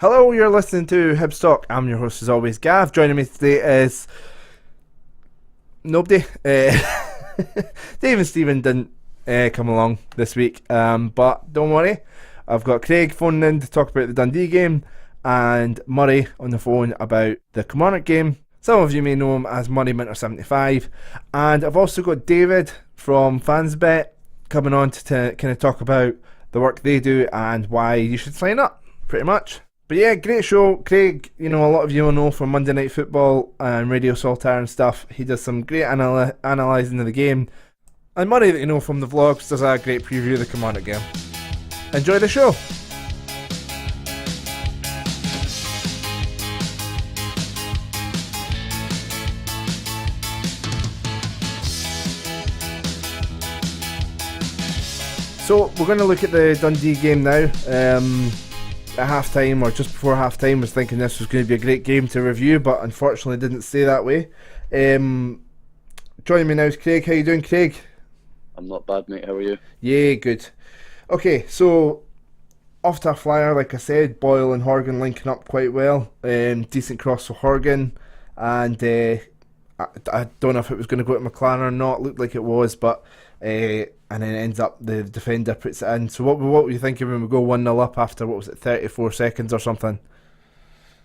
Hello, you're listening to Hibs Talk. I'm your host as always, Gav. Joining me today is nobody. Dave and Stephen didn't come along this week, but don't worry. I've got Craig phoning in to talk about the Dundee game and Murray on the phone about the Kilmarnock game. Some of you may know him as Murray Minter75. And I've also got David from FansBet coming on to kind of talk about the work they do and why you should sign up, pretty much. But yeah, great show. Craig, a lot of you will know from Monday Night Football and Radio Saltire and stuff. He does some great analysing of the game. And Murray, that you know from the vlogs, does a great preview of the Kilmarnock game. Enjoy the show. So we're going to look at the Dundee game now. At half time, or just before half time, was thinking this was going to be a great game to review, but unfortunately didn't stay that way. Joining me now is Craig. How you doing, Craig? I'm not bad, mate. How are you? Yeah, good. Okay, so off to a flyer, like I said, Boyle and Horgan linking up quite well. Decent cross for Horgan, and I don't know if it was going to go to McLaren or not. Looked like it was, but and then it ends up the defender puts it in. So what were you thinking when we go 1-0 up after, 34 seconds or something?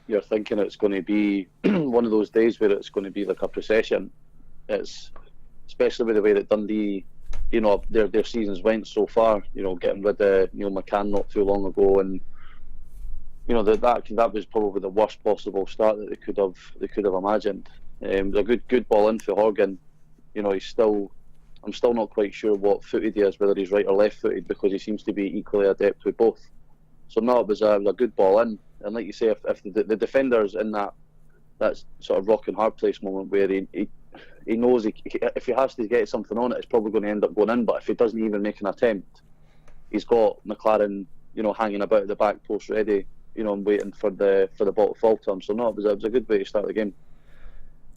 You're thinking it's going to be one of those days where it's going to be like a procession. It's especially with the way that Dundee, their seasons went so far. Getting rid of Neil McCann not too long ago, and that was probably the worst possible start that they could have imagined. A good ball in for Horgan. I'm still not quite sure what footed he is, whether he's right or left footed, because he seems to be equally adept with both. So no, it was a good ball in, and like you say, if the defender's in that sort of rock and hard place moment where he knows if he has to get something on it, it's probably going to end up going in. But if he doesn't even make an attempt, he's got McLaren, hanging about at the back post ready, and waiting for the ball to fall to him. So no, it was a good way to start the game.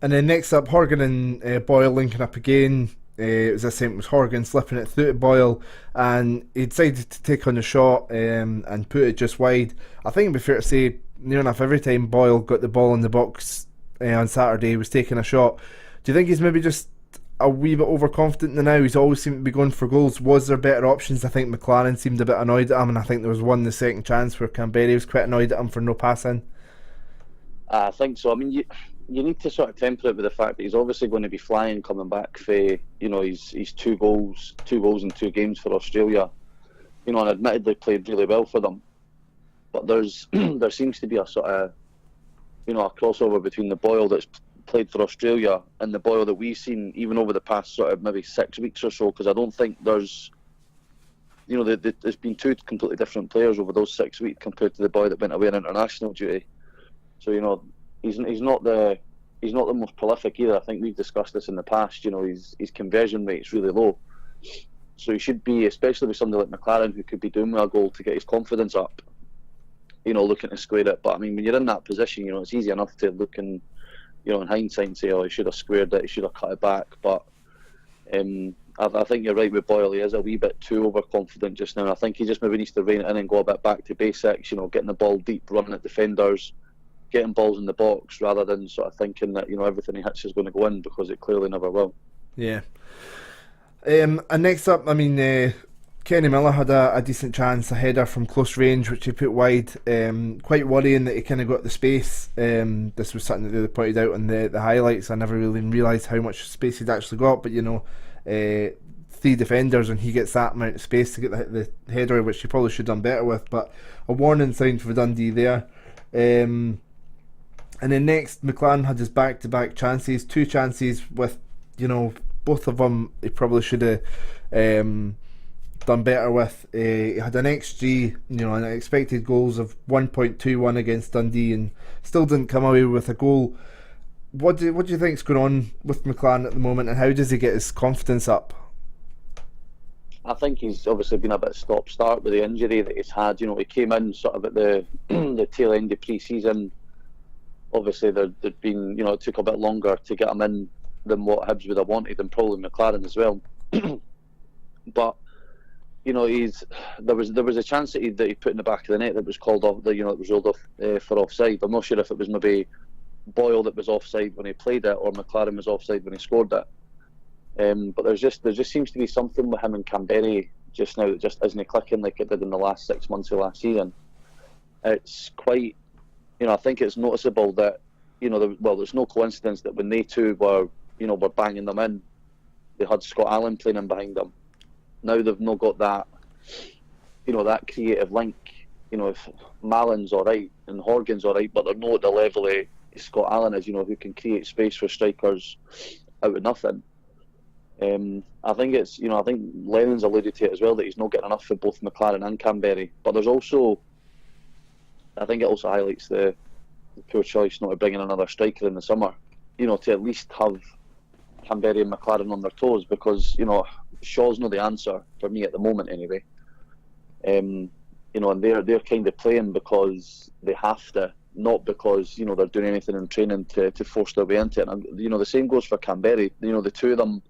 And then next up, Horgan and Boyle linking up again. It was the same. It was Horgan slipping it through to Boyle, and he decided to take on the shot and put it just wide. I think it'd be fair to say, near enough every time Boyle got the ball in the box on Saturday, he was taking a shot. Do you think he's maybe just a wee bit overconfident now? He's always seemed to be going for goals. Was there better options? I think McLaren seemed a bit annoyed at him, and I think there was one, the second chance, where Canberra was quite annoyed at him for no passing. I think so. I mean, you need to sort of temper it with the fact that he's obviously going to be flying coming back for, he's two goals in 2 games for Australia, and admittedly played really well for them. But there seems to be a sort of, a crossover between the Boyle that's played for Australia and the Boyle that we've seen even over the past sort of maybe 6 weeks or so, because I don't think there's been 2 completely different players over those 6 weeks compared to the boy that went away on international duty. So, he's not the most prolific either. I think we've discussed this in the past. His conversion rate's really low. So he should be, especially with somebody like McLaren who could be doing with a goal to get his confidence up, looking to square it. But I mean, when you're in that position, it's easy enough to look and, in hindsight and say, oh, he should have squared it, he should have cut it back. But I think you're right with Boyle. He is a wee bit too overconfident just now. I think he just maybe needs to rein it in and go a bit back to basics, getting the ball deep, running at defenders, getting balls in the box, rather than sort of thinking that everything he hits is going to go in, because it clearly never will. Yeah. And next up, Kenny Miller had a decent chance, a header from close range, which he put wide. Quite worrying that he kind of got the space. This was something that they pointed out in the highlights. I never really realised how much space he'd actually got, but 3 defenders, and he gets that amount of space to get the header, which he probably should have done better with. But a warning sign for Dundee there. And then next, McLaren had his back-to-back chances, 2 chances with, both of them he probably should have done better with. He had an XG, an expected goals of 1.21 against Dundee, and still didn't come away with a goal. What do you think's going on with McLaren at the moment, and how does he get his confidence up? I think he's obviously been a bit stop-start with the injury that he's had. He came in sort of at the the tail end of pre-season. Obviously, there'd been, it took a bit longer to get him in than what Hibs would have wanted, and probably McLaren as well. But there was a chance that he put in the back of the net that was called off. That was ruled off for offside. I'm not sure if it was maybe Boyle that was offside when he played it, or McLaren was offside when he scored it. But there just seems to be something with him and Canberra just now that just isn't clicking like it did in the last 6 months of last season. It's quite, I think it's noticeable that, there's no coincidence that when they two were banging them in, they had Scott Allen playing in behind them. Now they've not got that, that creative link. If Mallan's all right and Horgan's all right, but they're not at the level of Scott Allen is, who can create space for strikers out of nothing. I think I think Lennon's alluded to it as well, that he's not getting enough for both McLaren and Canberra. But there's also, I think it also highlights the poor choice not to bring in another striker in the summer, to at least have Canberra and McLaren on their toes, because, Shaw's not the answer for me at the moment anyway. And they're kind of playing because they have to, not because, they're doing anything in training to force their way into it. And, the same goes for Canberra. The two of them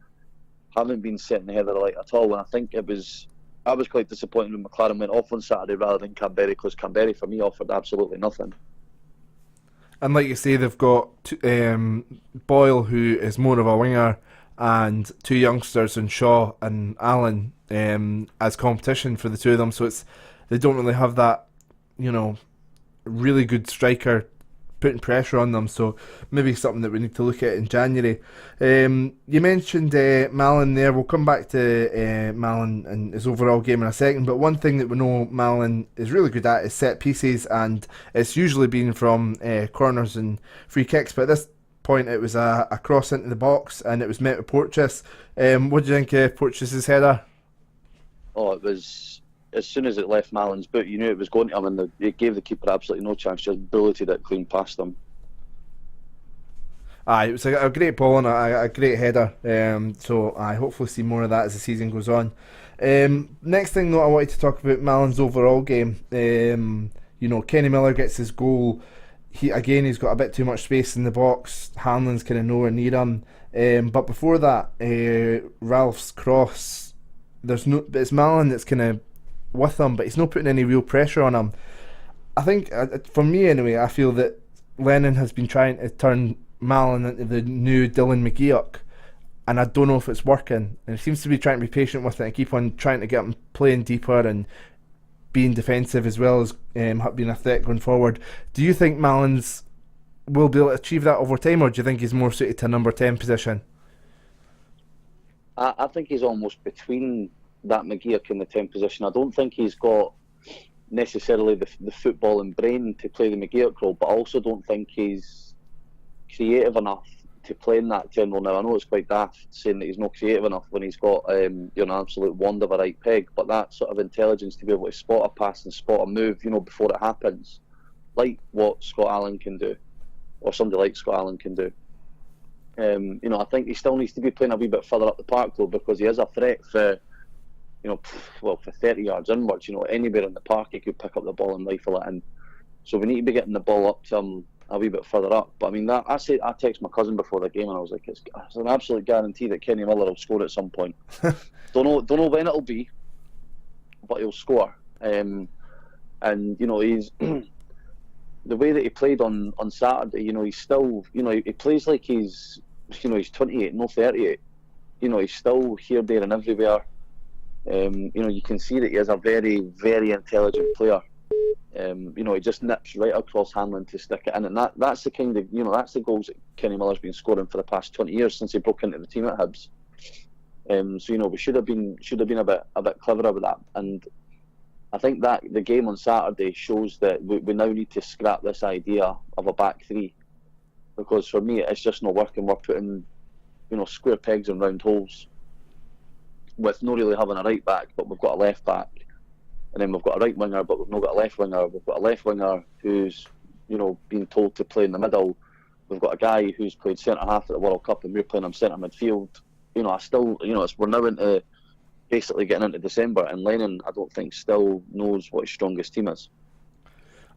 haven't been setting the head of the light at all. And I think I was quite disappointed when McLaren went off on Saturday rather than Canberra, because Canberra for me offered absolutely nothing. And like you say, they've got Boyle, who is more of a winger, and two youngsters in Shaw and Allen as competition for the two of them. So they don't really have that, really good striker putting pressure on them. So maybe something that we need to look at in January. You mentioned Mallan there. We'll come back to Mallan and his overall game in a second. But one thing that we know Mallan is really good at is set pieces, and it's usually been from corners and free kicks. But at this point, it was a cross into the box, and it was met with Porteous. What do you think of Porteous's header? Oh, it was, as soon as it left Mallan's boot, you knew it was going to him, and it gave the keeper absolutely no chance, just bulleted it clean past him. It was a great ball and a great header. So I hopefully see more of that as the season goes on. Next thing though, I wanted to talk about Mallan's overall game. Kenny Miller gets his goal. He's got a bit too much space in the box. Hanlon's kind of nowhere near him. But before that, Ralph's cross, it's Mallan that's kind of with him, but he's not putting any real pressure on him. I think, for me anyway, I feel that Lennon has been trying to turn Mallan into the new Dylan McGeoch, and I don't know if it's working. And he seems to be trying to be patient with it and keep on trying to get him playing deeper and being defensive as well as being a threat going forward. Do you think Mallan's will be able to achieve that over time, or do you think he's more suited to number 10 position? I think he's almost between that McGeoch in the 10 position. I don't think he's got necessarily the football and brain to play the McGeoch role, but I also don't think he's creative enough to play in that 10 role. Now, I know it's quite daft saying that he's not creative enough when he's got an absolute wand of a right peg, but that sort of intelligence to be able to spot a pass and spot a move, before it happens, like what Scott Allen can do, or somebody like Scott Allen can do. I think he still needs to be playing a wee bit further up the park though, because he is a threat for, for 30 yards inwards. Anywhere in the park he could pick up the ball and rifle it in. So we need to be getting the ball up to him a wee bit further up. But I mean, I texted my cousin before the game and I was like, it's an absolute guarantee that Kenny Miller will score at some point. don't know when it'll be, but he'll score. And he's the way that he played on Saturday. He's still, he plays like he's 28, no 38. He's still here, there, and everywhere. You can see that he is a very, very intelligent player. He just nips right across Hanlon to stick it in, and that's the kind of, that's the goals that Kenny Miller's been scoring for the past 20 years since he broke into the team at Hibs. We should have been a bit cleverer with that, and I think that the game on Saturday shows that we now need to scrap this idea of a back three, because for me it's just not working. We're putting square pegs in round holes with not really having a right back, but we've got a left back. And then we've got a right winger, but we've not got a left winger. We've got a left winger who's, being told to play in the middle. We've got a guy who's played centre half at the World Cup, and we're playing him centre midfield. We're now into basically getting into December, and Lennon, I don't think, still knows what his strongest team is.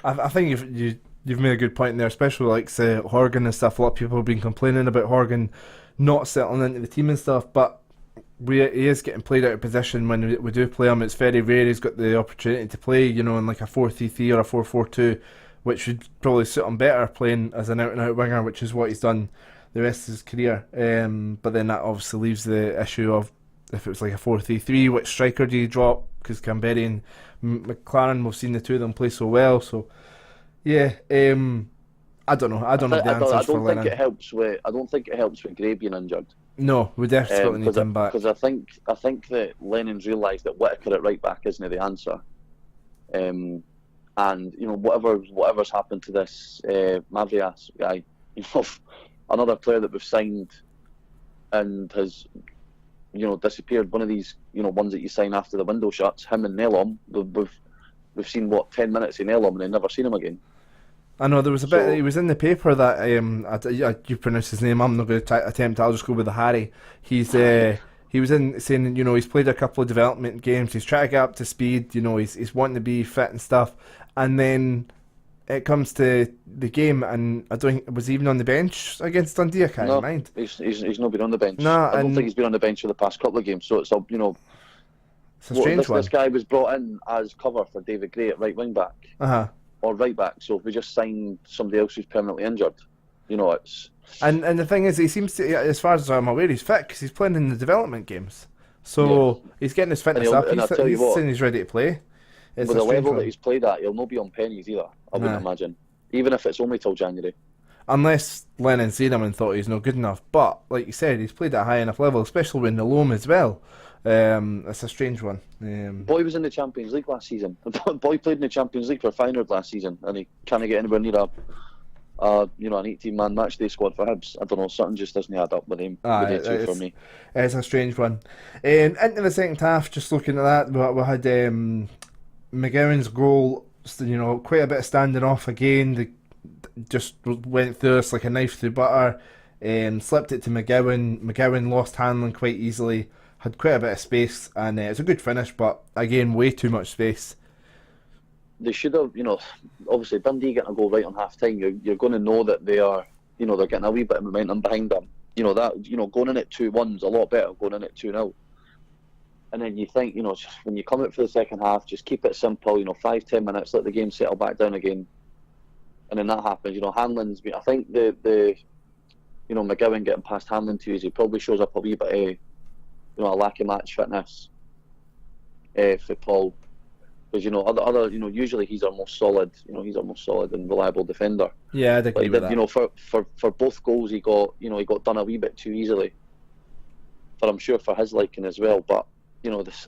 I think you've made a good point there, especially like say Horgan and stuff. A lot of people have been complaining about Horgan not settling into the team and stuff, but he is getting played out of position when we do play him. It's very rare he's got the opportunity to play, in like a 4-3-3 or a 4-4-2, which would probably suit him better playing as an out-and-out winger, which is what he's done the rest of his career. But then that obviously leaves the issue of if it was like a 4-3-3, which striker do you drop? Because Canberra and McLaren, we've seen the two of them play so well. So, yeah, I don't know. I don't know the answers for Lennon. I don't think it helps with Gray being injured. No, we definitely need him back. Because I think that Lennon's realised that Whittaker at right back isn't the answer. And whatever's happened to this Mavrias guy, another player that we've signed and has disappeared. One of these ones that you sign after the window shuts. Him and Nelom, we've seen 10 minutes in Nelom and then never seen him again. I know there was a bit. He was in the paper that you pronounce his name. I'm not going to attempt. I'll just go with the Harry. He was in saying he's played a couple of development games. He's trying to get up to speed. He's wanting to be fit and stuff. And then it comes to the game, and I don't think was he even on the bench against Dundee. I can't mind. He's not been on the bench. No, I don't think he's been on the bench for the past couple of games. So it's it's a strange one. This guy was brought in as cover for David Gray at right wing back. Or right back, so if we just sign somebody else who's permanently injured, it's... And the thing is, he seems to, as far as I'm aware, he's fit because he's playing in the development games. So he's getting his fitness up. He's saying he's ready to play. With the level that he's played at, he'll not be on pennies either, I wouldn't imagine. Even if it's only till January. Unless Lennon seen him and thought he's not good enough. But, like you said, he's played at a high enough level, especially with Nalom as well. It's a strange one. Boy was in the Champions League last season. Boy played in the Champions League for Feyenoord last season, and he can't get anywhere near an 18-man matchday squad for Hibs. I don't know, something just doesn't add up with him. For me. It's a strange one. Into the second half, just looking at that, we had McGowan's goal. Quite a bit of standing off again. They just went through us like a knife through butter. Slipped it to McGowan. McGowan lost handling quite easily. Had quite a bit of space, and it's a good finish, but again, way too much space. They should have, obviously Dundee getting a goal right on half time. You're going to know that they are, they're getting a wee bit of momentum behind them. Going in at 2-1's a lot better than going in at 2-0. And then you think, when you come out for the second half, just keep it simple. 5-10 minutes, let the game settle back down again, and then that happens. Hanlon's. I think the McGowan getting past Hanlon too easy probably shows up a wee bit. A lack of match fitness for Paul, because usually he's our most solid, and reliable defender. Yeah, I'd agree with that. For both goals he got done a wee bit too easily. But I'm sure for his liking as well. But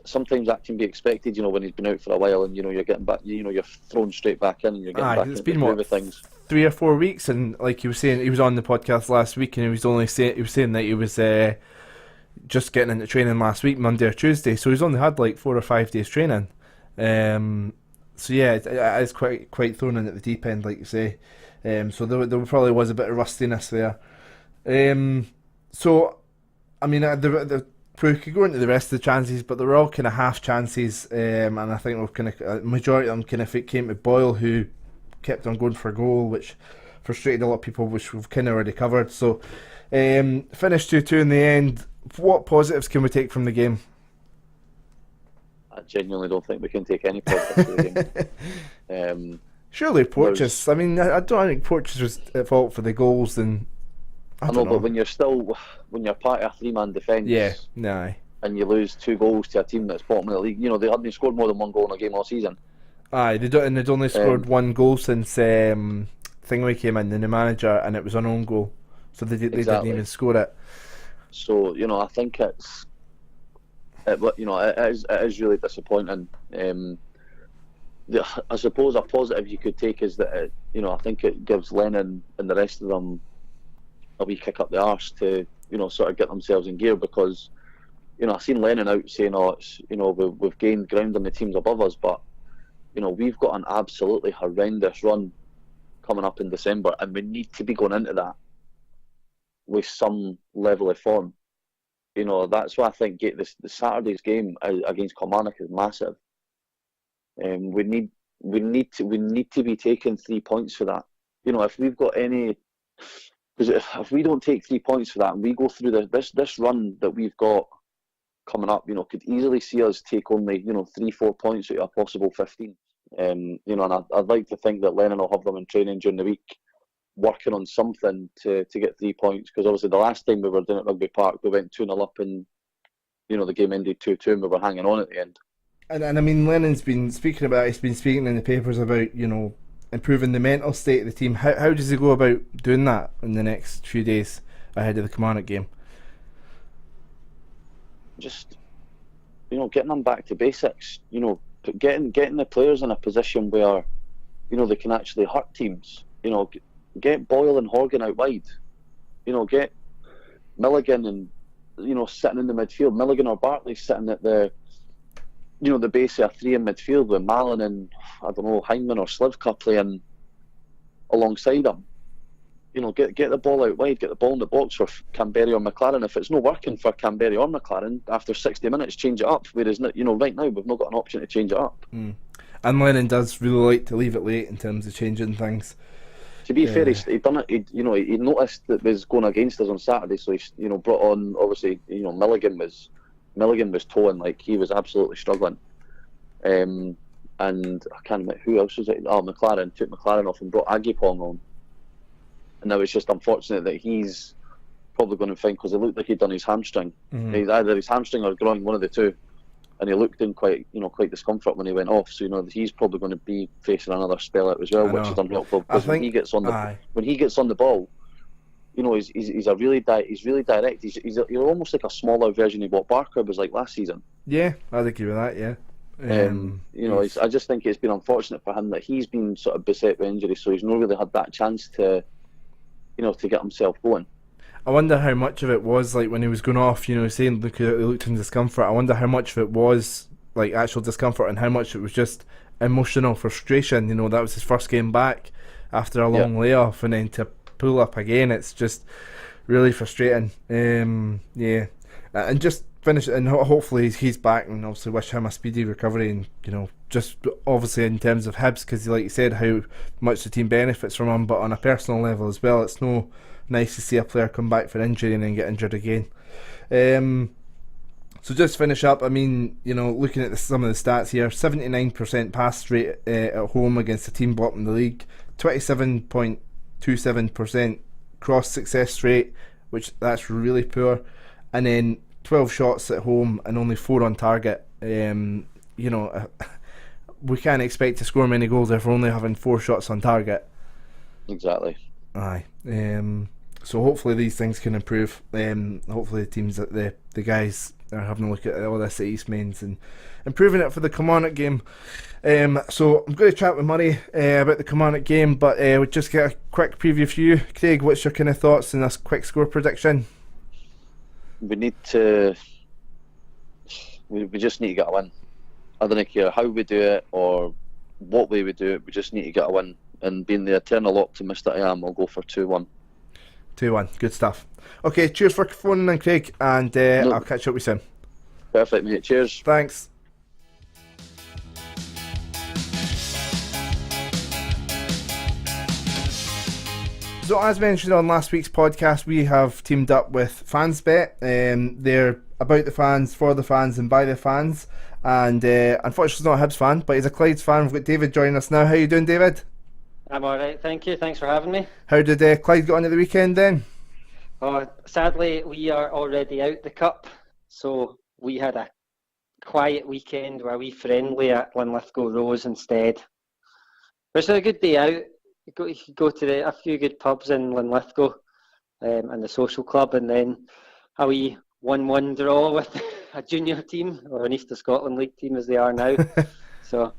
sometimes that can be expected. When he's been out for a while, and you're getting back, you're thrown straight back in, and you're getting back into the groove of things. 3 or 4 weeks, and like he was saying, he was on the podcast last week, and he was saying that he was. Just getting into training last week, Monday or Tuesday, so he's only had like 4 or 5 days training. So yeah, it is quite thrown in at the deep end, like you say. So there probably was a bit of rustiness there. So I mean, we could go into the rest of the chances, but they were all kind of half chances, and I think we've kind of majority of them kind of came to Boyle, who kept on going for a goal, which frustrated a lot of people, which we've kind of already covered. So finished 2-2 in the end. What positives can we take from the game? I genuinely don't think we can take any positives from the game. Surely Porteous. I mean, I don't think Porteous was at fault for the goals. Then I know, but when you're part of a 3-man defence, and you lose 2 goals to a team that's bottom of the league, they hadn't scored more than 1 goal in a game all season. Aye, they'd only scored 1 goal since Thingley came in, the new manager, and it was an own goal, so they didn't even score it. So I think it is really disappointing. I suppose a positive you could take is that I think it gives Lennon and the rest of them a wee kick up the arse to sort of get themselves in gear, because I've seen Lennon out saying, it's we've gained ground on the teams above us, but we've got an absolutely horrendous run coming up in December, and we need to be going into that with some level of form. That's why I think the Saturday's game against Kilmarnock is massive. We need to be taking 3 points for that. If we've got any, because if we don't take 3 points for that, and we go through this run that we've got coming up, could easily see us take only, 3-4 points out of a possible 15. And I'd like to think that Lennon will have them in training during the week, working on something to get 3 points. Because obviously the last time we were doing it at Rugby Park, we went 2-0 up and, the game ended 2-2 and we were hanging on at the end. And I mean, Lennon's been speaking about, he's been speaking in the papers about, improving the mental state of the team. How does he go about doing that in the next few days ahead of the Kilmarnock game? Just, getting them back to basics, getting the players in a position where, they can actually hurt teams. Get Boyle and Horgan out wide. Get Milligan and, sitting in the midfield. Milligan or Bartley sitting at the base of a three in midfield with Mallan and, Hyndman or Slivka playing alongside them. Get the ball out wide, get the ball in the box for Canberra or McLaren. If it's not working for Canberra or McLaren, after 60 minutes, change it up. Whereas, right now, we've not got an option to change it up. And Lennon does really like to leave it late in terms of changing things. To be fair, he'd done it. He noticed that it was going against us on Saturday, so he, brought on, obviously, Milligan was towing, like, he was absolutely struggling. And I can't remember who else was it. McLaren took McLaren off and brought Agipong on. And now it's just unfortunate that he's probably going to find, because it looked like he'd done his hamstring. He's either his hamstring or groin, one of the two. And he looked in quite discomfort when he went off. So he's probably going to be facing another spell out as well, which is unhelpful. Because when he gets on the ball, he's really direct. He's almost like a smaller version of what Barker was like last season. Yeah, I'd agree with that. Yeah. I just think it's been unfortunate for him that he's been sort of beset with injury, so he's not really had that chance to get himself going. I wonder how much of it was, like, when he was going off, saying he looked in discomfort. I wonder how much of it was, like, actual discomfort and how much it was just emotional frustration. That was his first game back after a long layoff, and then to pull up again, it's just really frustrating. And just finish, and hopefully he's back, and obviously wish him a speedy recovery, and, just obviously in terms of Hibs, because like you said, how much the team benefits from him, but on a personal level as well, it's no nice to see a player come back for injury and then get injured again. So just finish up, I mean, looking at some of the stats here, 79% pass rate at home against a team bottom the league, 27.27% cross success rate, which that's really poor, and then 12 shots at home and only 4 on target. We can't expect to score many goals if we're only having 4 shots on target. Exactly. Aye. So hopefully these things can improve. Hopefully the teams, the guys are having a look at all this at East Mains and improving it for the Kilmarnock game. So I'm going to chat with Murray about the Kilmarnock game, but we'll just get a quick preview for you. Craig, what's your kind of thoughts on this quick score prediction? We just need to get a win. I don't care how we do it or what way we do it, we just need to get a win. And being the eternal optimist that I am, I'll go for 2-1. 2-1, good stuff. Okay, cheers for phoning in, Craig, and I'll catch up with you soon. Perfect, mate. Cheers. Thanks. So as mentioned on last week's podcast, we have teamed up with FansBet. They're about the fans, for the fans and by the fans. And unfortunately he's not a Hibs fan, but he's a Clyde's fan. We've got David joining us now. How you doing, David? I'm alright, thank you. Thanks for having me. How did Clyde get on at the weekend then? Oh, sadly, we are already out the cup. So we had a quiet weekend where we friendly at Linlithgow Rose instead. Which was a good day out. You could go to a few good pubs in Linlithgow and the social club, and then a wee 1-1 draw with a junior team, or an East of Scotland League team as they are now. So,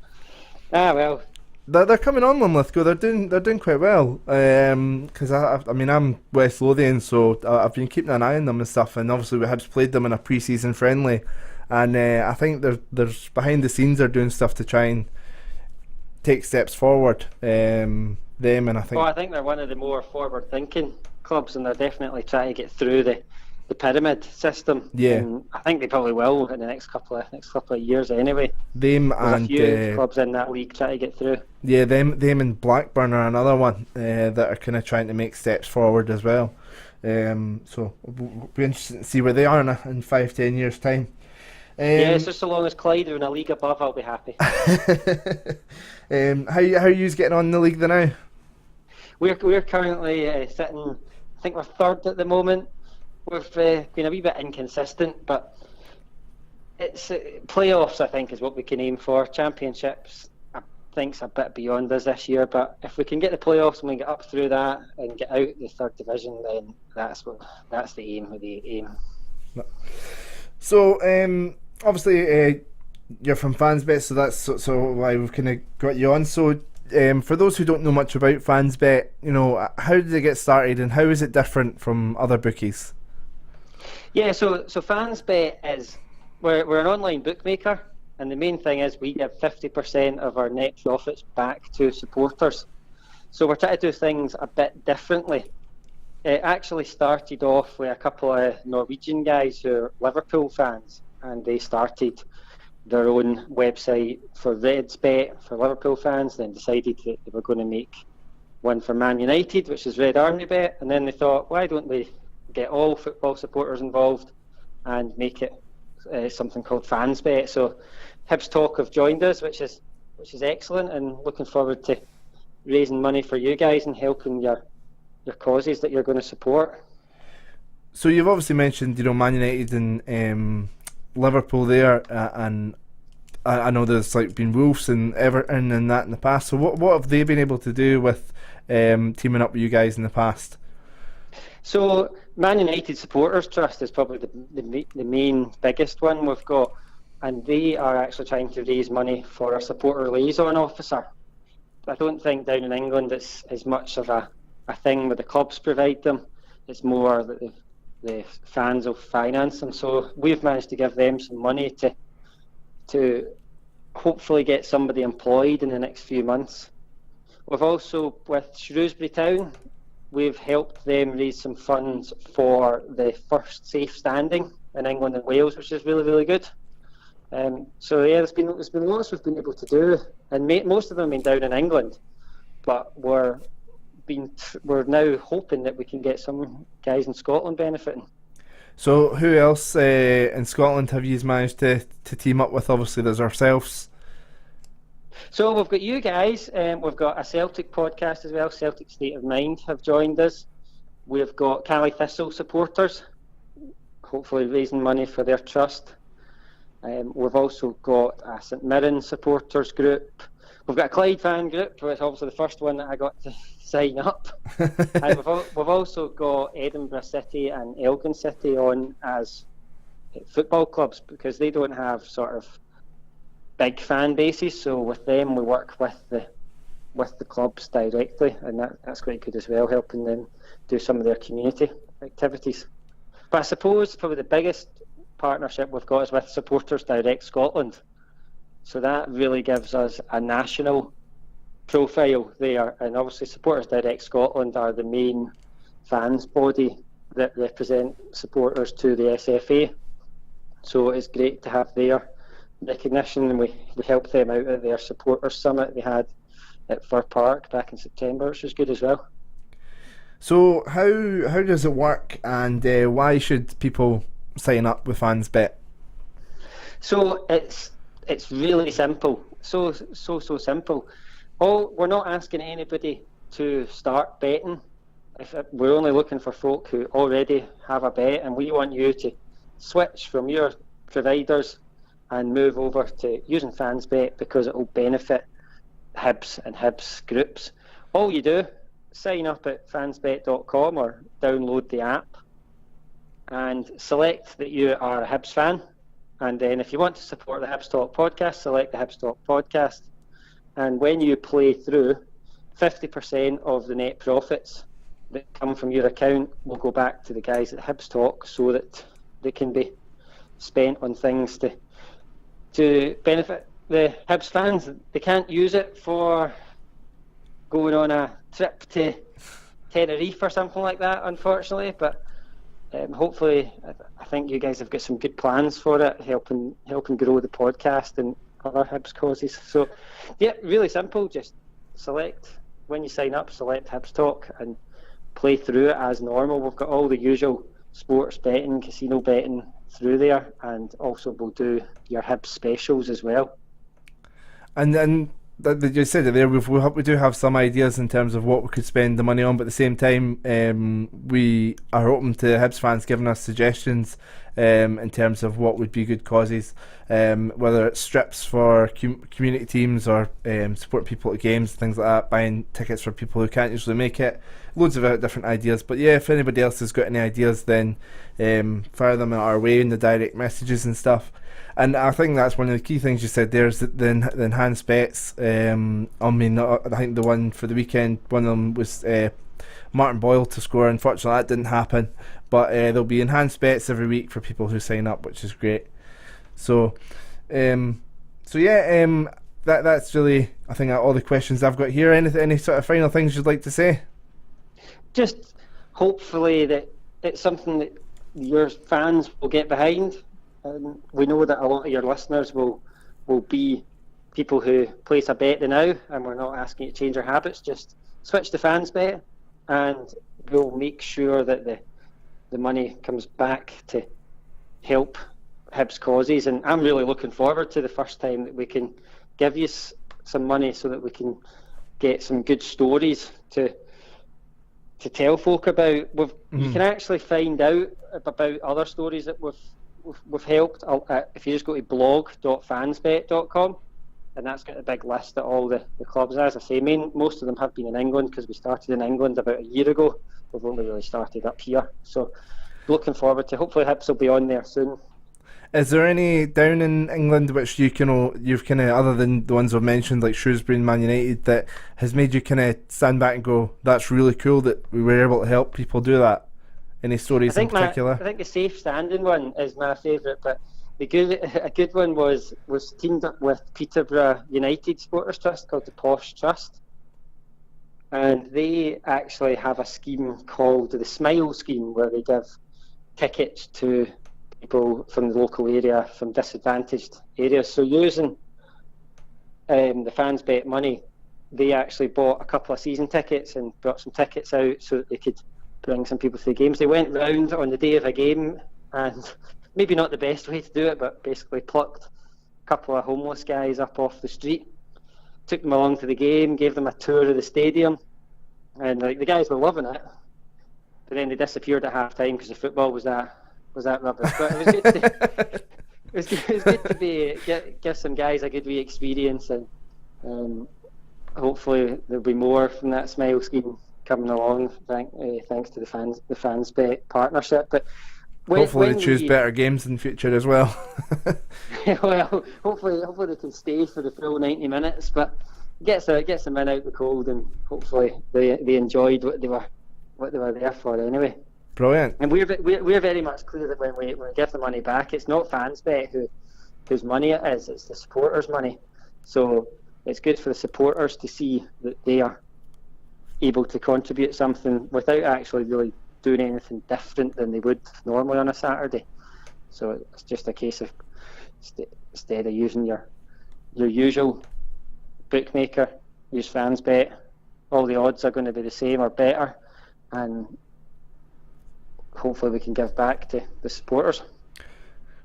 well. They're coming on Linlithgow. They're doing quite well. Because I'm West Lothian, so I've been keeping an eye on them and stuff. And obviously we had played them in a pre-season friendly, and I think there's behind the scenes they're doing stuff to try and take steps forward. I think they're one of the more forward-thinking clubs, and they're definitely trying to get through the pyramid system. Yeah, and I think they probably will in the next couple of years anyway. There's a few clubs in that league trying to get through. Yeah, them and Blackburn are another one that are kind of trying to make steps forward as well. So it'll be interesting to see where they are in 5-10 years time. Yes, just so long as Clyde are in a league above, I'll be happy. How are you getting on in the league now? We're currently sitting, I think we're third at the moment. We've been a wee bit inconsistent, but it's playoffs, I think, is what we can aim for. Championships, I think's a bit beyond us this year, but if we can get the playoffs and we get up through that and get out the third division, then that's the aim of the aim. So obviously you're from FansBet, so that's so why we've kind of got you on. So for those who don't know much about FansBet, how did it get started and how is it different from other bookies? Yeah, so FansBet is we're an online bookmaker, and the main thing is we give 50% of our net profits back to supporters. So we're trying to do things a bit differently. It actually started off with a couple of Norwegian guys who are Liverpool fans, and they started their own website for Reds Bet for Liverpool fans, then decided that they were going to make one for Man United, which is Red Army Bet, and then they thought, why don't we get all football supporters involved and make it something called FansBet. So Hibs Talk have joined us, which is excellent, and looking forward to raising money for you guys and helping your causes that you're going to support. So you've obviously mentioned Man United and Liverpool there, and I know there's been Wolves and Everton and that in the past. So what have they been able to do with teaming up with you guys in the past? So Man United Supporters Trust is probably the main biggest one we've got, and they are actually trying to raise money for a supporter liaison officer. I don't think down in England it's as much of a thing where the clubs provide them. It's more that the fans will finance them. So we've managed to give them some money to hopefully get somebody employed in the next few months. We've also, with Shrewsbury Town, we've helped them raise some funds for the first safe standing in England and Wales, which is really, really good. So yeah, there's been lots we've been able to do, and most of them have been down in England, but we're now hoping that we can get some guys in Scotland benefiting. So who else in Scotland have you managed to team up with? Obviously there's ourselves. So we've got you guys, we've got a Celtic podcast as well, Celtic State of Mind have joined us. We've got Killie Thistle supporters, hopefully raising money for their trust. We've also got a St Mirren supporters group. We've got a Clyde fan group, which is obviously the first one that I got to sign up. And we've also got Edinburgh City and Elgin City on as football clubs, because they don't have sort of big fan bases. So with them, we work with the clubs directly, and that's quite good as well, helping them do some of their community activities. But I suppose probably the biggest partnership we've got is with Supporters Direct Scotland. So that really gives us a national profile there, and obviously Supporters Direct Scotland are the main fans body that represent supporters to the SFA. So it's great to have their recognition, and we helped them out at their supporters summit they had at Fir Park back in September, which was good as well. So how does it work, and why should people sign up with FansBet? So it's really simple. So simple. We're not asking anybody to start betting. We're only looking for folk who already have a bet, and we want you to switch from your providers and move over to using FansBet, because it will benefit Hibs and Hibs groups. All you do, sign up at fansbet.com or download the app and select that you are a Hibs fan. And then if you want to support the Hibs Talk podcast, select the Hibs Talk podcast. And when you play through, 50% of the net profits that come from your account will go back to the guys at Hibs Talk, so that they can be spent on things to benefit the Hibs fans. They can't use it for going on a trip to Tenerife or something like that, unfortunately, but hopefully I think you guys have got some good plans for it, helping grow the podcast and other Hibs causes. So yeah, really simple. Just when you sign up, select Hibs Talk and play through it as normal. We've got all the usual sports betting, casino betting through there, and also we'll do your Hibs specials as well. And that you said it there, we do have some ideas in terms of what we could spend the money on, but at the same time, we are open to Hibs fans giving us suggestions in terms of what would be good causes, whether it's strips for community teams or support people at games, things like that, buying tickets for people who can't usually make it, loads of different ideas. But yeah, if anybody else has got any ideas, then fire them our way in the direct messages and stuff. And I think that's one of the key things you said there, is that the enhanced bets. I think the one for the weekend, one of them was Martin Boyle to score. Unfortunately, that didn't happen. But there'll be enhanced bets every week for people who sign up, which is great. So that's really, I think, all the questions I've got here. Any sort of final things you'd like to say? Just hopefully that it's something that your fans will get behind. We know that a lot of your listeners will be people who place a bet now, and we're not asking you to change your habits. Just switch to FansBet, and we'll make sure that the money comes back to help Hibs causes. And I'm really looking forward to the first time that we can give you some money so that we can get some good stories to tell folk about. You can actually find out about other stories that we've helped if you just go to blog.fansbet.com, and that's got a big list of all the clubs. As I say, most of them have been in England because we started in England about a year ago. We've only really started up here, so looking forward to, hopefully Hibs will be on there soon. Is there any down in England which you've kind of, other than the ones I've mentioned like Shrewsbury and Man United, that has made you kind of stand back and go, that's really cool that we were able to help people do that? Any stories in particular? I think the safe standing one is my favourite, but a good one was teamed up with Peterborough United Supporters Trust called the Posh Trust, and they actually have a scheme called the Smile Scheme, where they give tickets to people from the local area, from disadvantaged areas. So using the FansBet money, they actually bought a couple of season tickets and brought some tickets out so that they could bring some people to the games. They went round on the day of a game, and maybe not the best way to do it, but basically plucked a couple of homeless guys up off the street, took them along to the game, gave them a tour of the stadium, and the guys were loving it. But then they disappeared at half time because the football was that rubbish. But it was good to, it was good to give some guys a good wee experience, and hopefully there'll be more from that Smile Scheme coming along, thanks to the FansBet partnership. But hopefully they choose better games in future as well. Well, hopefully they can stay for the full 90 minutes, but gets them in out the cold, and hopefully they enjoyed what they were there for anyway. Brilliant. And we're very much clear that when we give the money back, it's not FansBet whose money it is, it's the supporters' money. So it's good for the supporters to see that they are able to contribute something without actually really doing anything different than they would normally on a Saturday. So it's just a case of instead of using your usual bookmaker, use FansBet. All the odds are going to be the same or better, and hopefully we can give back to the supporters.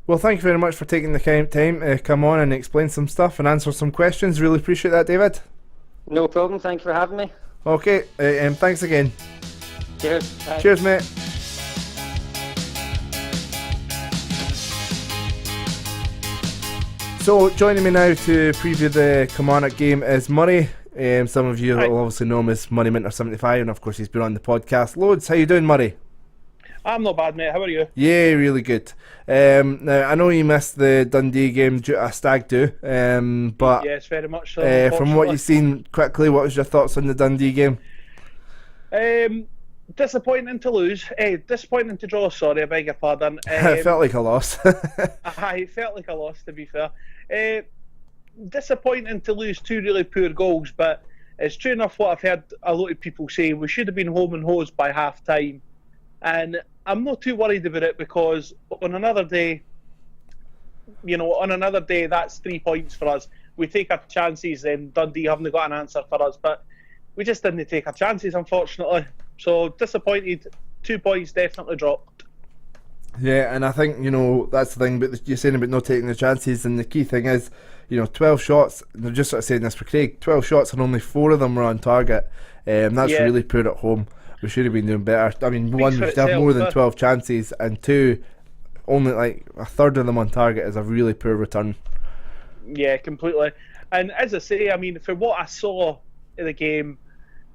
Well, thank you very much for taking the time to come on and explain some stuff and answer some questions. Really appreciate that, David. No problem. Thanks for having me. Okay, thanks again. Cheers. Bye. Cheers, mate. So, joining me now to preview the Kilmarnock game is Murray. Some of you will obviously know him as Murray Minter 75, and of course he's been on the podcast loads. How you doing, Murray? I'm not bad, mate. How are you? Yeah, really good. Now, I know you missed the Dundee game due to a stag do, but yes, very much so. From what you've seen quickly, what was your thoughts on the Dundee game? Disappointing to lose. Disappointing to draw, sorry, I beg your pardon. It felt like a loss. It felt like a loss, to be fair. Disappointing to lose two really poor goals, but it's true enough what I've heard a lot of people say. We should have been home and hosed by half time. And I'm not too worried about it, because on another day, that's 3 points for us. We take our chances, and Dundee haven't got an answer for us, but we just didn't take our chances, unfortunately. So disappointed. 2 points definitely dropped. Yeah, and I think, that's the thing, but you're saying about not taking the chances, and the key thing is, 12 shots, they're just sort of saying this for Craig, 12 shots and only 4 of them were on target. That's really poor at home. We should have been doing better. I mean, one, we should have more than 12 chances, and 2, only like a third of them on target is a really poor return. Yeah, completely. And as I say, I mean, for what I saw in the game,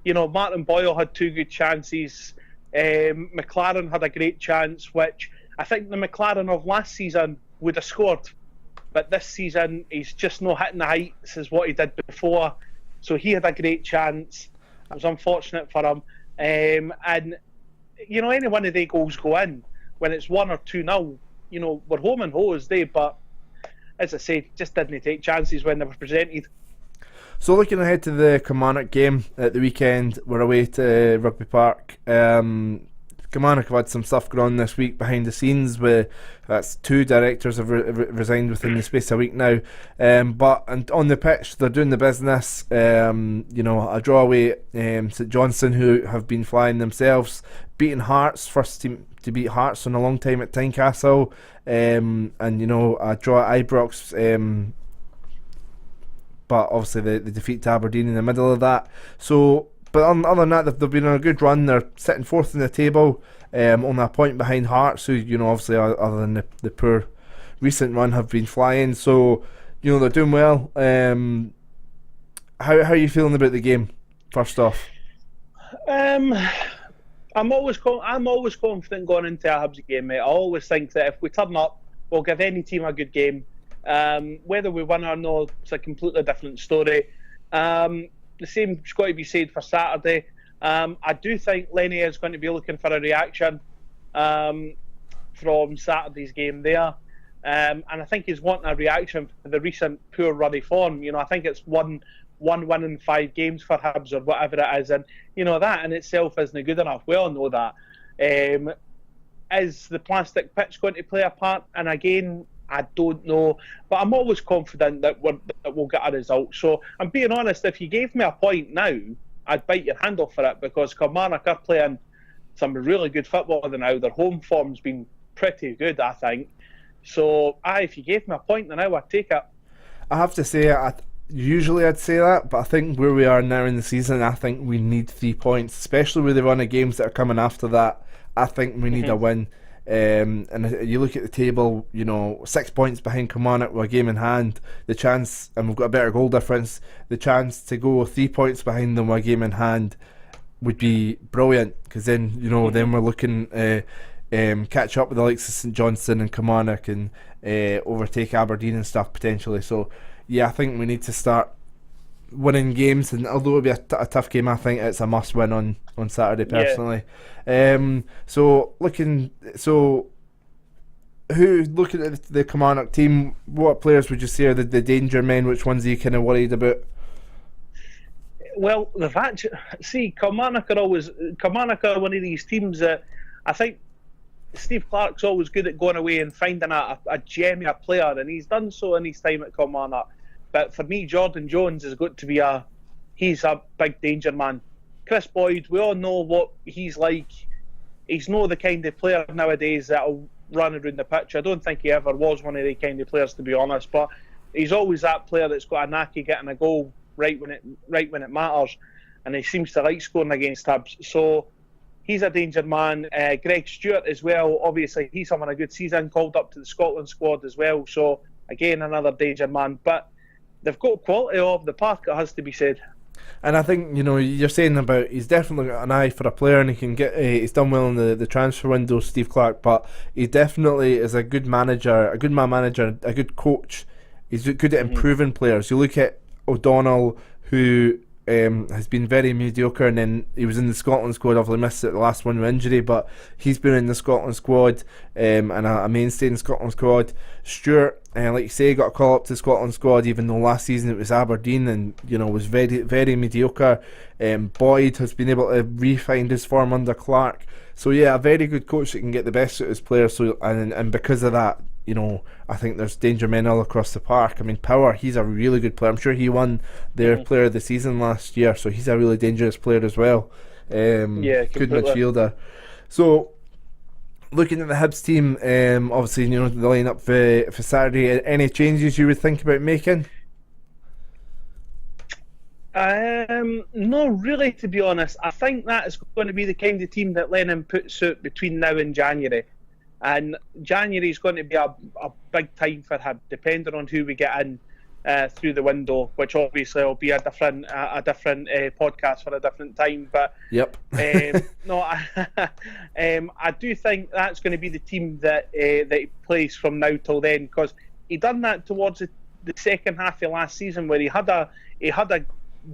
Martin Boyle had 2 good chances. McLaren had a great chance, which I think the McLaren of last season would have scored. But this season, he's just not hitting the heights as what he did before. So he had a great chance. It was unfortunate for him. And, any one of their goals go in, when it's 1 or 2-0, we're home and hosed, but as I say, just didn't take chances when they were presented. So looking ahead to the Kilmarnock game at the weekend, we're away to Rugby Park. Kilmarnock have had some stuff going on this week behind the scenes, where that's 2 directors have resigned within the space of a week now. But on the pitch, they're doing the business. A draw away at St Johnstone, who have been flying themselves, beating Hearts, first team to beat Hearts in a long time at Tynecastle, and a draw at Ibrox. But obviously the defeat to Aberdeen in the middle of that. So, but other than that, they've been on a good run. They're sitting 4th in the table, only a point behind Hearts, who, obviously, other than the poor recent run, have been flying. So, they're doing well. How are you feeling about the game, first off? I'm always confident going into a Hibs game, mate. I always think that if we turn up, we'll give any team a good game. Whether we win or not, it's a completely different story. The same's got to be said for Saturday. I do think Lenny is going to be looking for a reaction from Saturday's game there. And I think he's wanting a reaction for the recent poor run of form. I think it's one win in 5 games for Hibs or whatever it is. And, that in itself isn't good enough. We all know that. Is the plastic pitch going to play a part? And again, I don't know, but I'm always confident that we'll get a result. So I'm being honest, if you gave me a point now, I'd bite your hand off for it, because Kilmarnock are playing some really good football now. Their home form's been pretty good, I think. So if you gave me a point now, I'd take it. I have to say, usually I'd say that, but I think where we are now in the season, I think we need 3 points, especially with the run of games that are coming after that. I think we need a win. And you look at the table, 6 points behind Kilmarnock with a game in hand. The chance, and we've got a better goal difference, the chance to go 3 points behind them with a game in hand would be brilliant, because then, then we're looking catch up with the likes of St Johnstone and Kilmarnock and overtake Aberdeen and stuff potentially. So yeah, I think we need to start winning games, and although it'll be a tough game, I think it's a must win on Saturday personally. Looking at the Kilmarnock team, what players would you say are the danger men? Which ones are you kind of worried about? Well, Kilmarnock are one of these teams that I think Steve Clarke's always good at going away and finding a gem of a player, and he's done so in his time at Kilmarnock. But for me, Jordan Jones has got to be he's a big danger man. Chris Boyd, we all know what he's like. He's not the kind of player nowadays that'll run around the pitch. I don't think he ever was one of the kind of players, to be honest. But he's always that player that's got a knack of getting a goal right when it matters, and he seems to like scoring against Hibs. So he's a danger man. Greg Stewart as well. Obviously, he's having a good season. Called up to the Scotland squad as well. So again, another danger man. But they've got quality off the park, it has to be said. And I think, you're saying about he's definitely got an eye for a player, and he can get. He's done well in the transfer window, Steve Clarke. But he definitely is a good manager, a good man manager, a good coach. He's good at improving players. You look at O'Donnell, who has been very mediocre, and then he was in the Scotland squad. Obviously missed it the last one with injury, but he's been in the Scotland squad and a mainstay in the Scotland squad. Stewart, like you say, got a call up to the Scotland squad, even though last season it was Aberdeen and was very, very mediocre. Boyd has been able to refine his form under Clarke. So yeah, a very good coach that can get the best out of his players. So and because of that, I think there's danger men all across the park. I mean, Power, he's a really good player. I'm sure he won their player of the season last year, so he's a really dangerous player as well. Good midfielder. So looking at the Hibs team, obviously, the lineup for Saturday, any changes you would think about making? No, really, to be honest. I think that is going to be the kind of team that Lennon puts out between now and January. And January is going to be a big time for him, depending on who we get in through the window, which obviously will be a different podcast for a different time. But yep. No, I do think that's going to be the team that he plays from now till then, because he done that towards the second half of last season, where he had a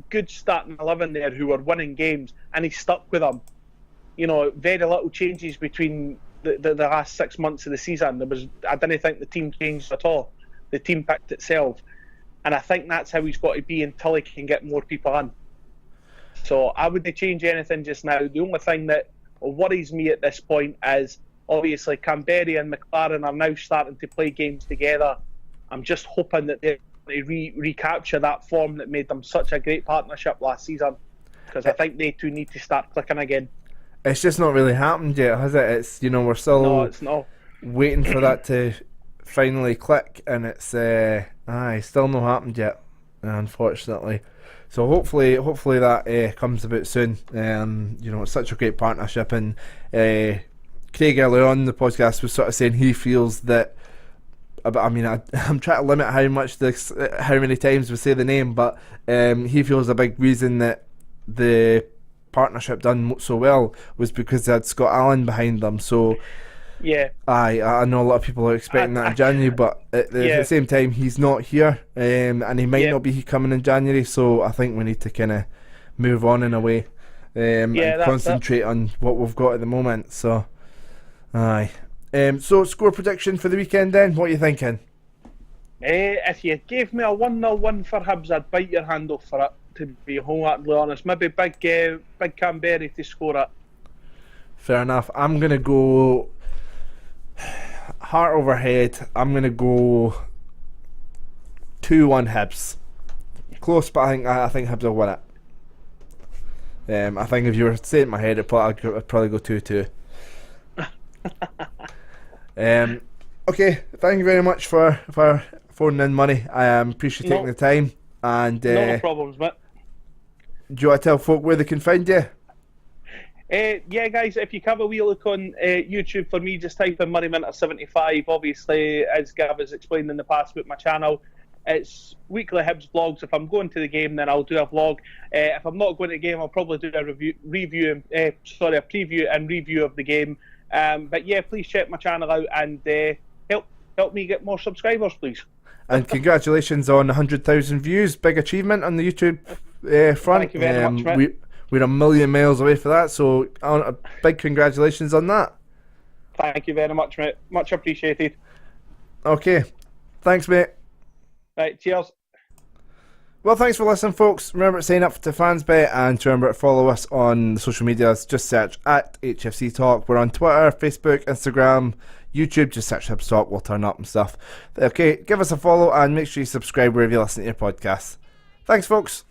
good starting 11 there who were winning games, and he stuck with them. Very little changes between the last 6 months of the season. I didn't think the team changed at all. The team picked itself, and I think that's how he's got to be until he can get more people in. So I wouldn't change anything just now. The only thing that worries me at this point is obviously Canberra and McLaren are now starting to play games together. I'm just hoping that they're to recapture that form that made them such a great partnership last season, because I think they two need to start clicking again. It's just not really happened yet, has it? It's we're still waiting for that to finally click, and it's still not happened yet, unfortunately. So hopefully that comes about soon. It's such a great partnership, and Craig earlier on the podcast was sort of saying he feels that. I'm trying to limit how many times we say the name, but he feels a big reason that the partnership done so well was because they had Scott Allen behind them. So yeah, I know a lot of people are expecting that in January, but at the same time he's not here, and he might not be coming in January. So I think we need to kind of move on in a way, and concentrate on what we've got at the moment. So so score prediction for the weekend then, what are you thinking? If you gave me a 1-0 win for Hibs, I'd bite your hand off for it, to be wholeheartedly honest. Maybe big Canberra to score it. Fair enough. I'm going to go heart over head. I'm going to go 2-1 Hibs. Close, but I think Hibs will win it. I think if you were saying in my head, I'd probably go 2-2. Okay, thank you very much for phoning in, Money. I appreciate taking the time. And no problems, mate. Do you want to tell folk where they can find you? Yeah, guys, if you have a wee look on YouTube for me, just type in Murray Minter 75. Obviously, as Gav has explained in the past with my channel, it's weekly Hibs vlogs. If I'm going to the game, then I'll do a vlog. If I'm not going to the game, I'll probably do a preview and review of the game. But yeah, please check my channel out and help me get more subscribers, please. And congratulations on 100,000 views. Big achievement on the YouTube front. Thank you very much, mate. We're a million miles away for that, so big congratulations on that. Thank you very much, mate. Much appreciated. Okay. Thanks, mate. Right, cheers. Well, thanks for listening, folks. Remember to sign up to FansBet and to remember to follow us on the social medias. Just search at HFC Talk. We're on Twitter, Facebook, Instagram, YouTube. Just search Hibs Talk. We'll turn up and stuff. Okay, give us a follow and make sure you subscribe wherever you listen to your podcasts. Thanks, folks.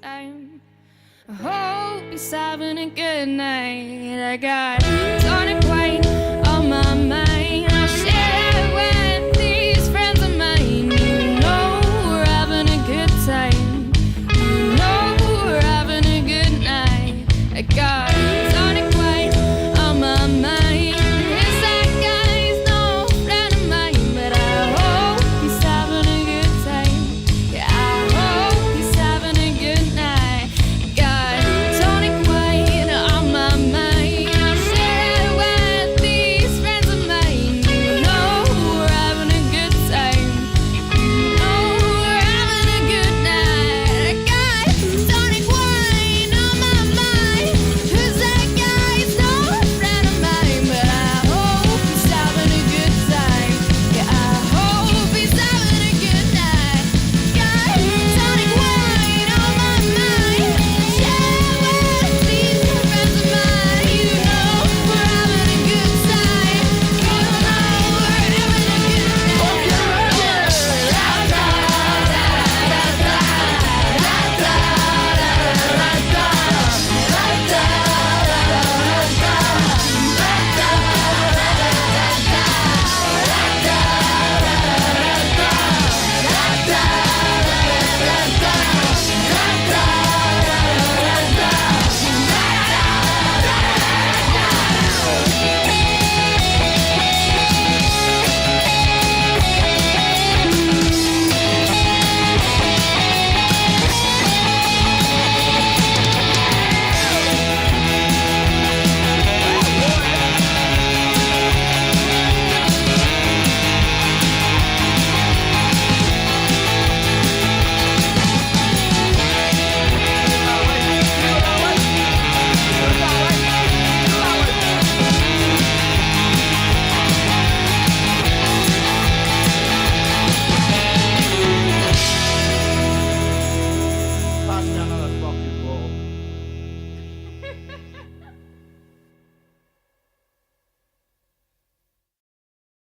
I hope he's having a good night. I got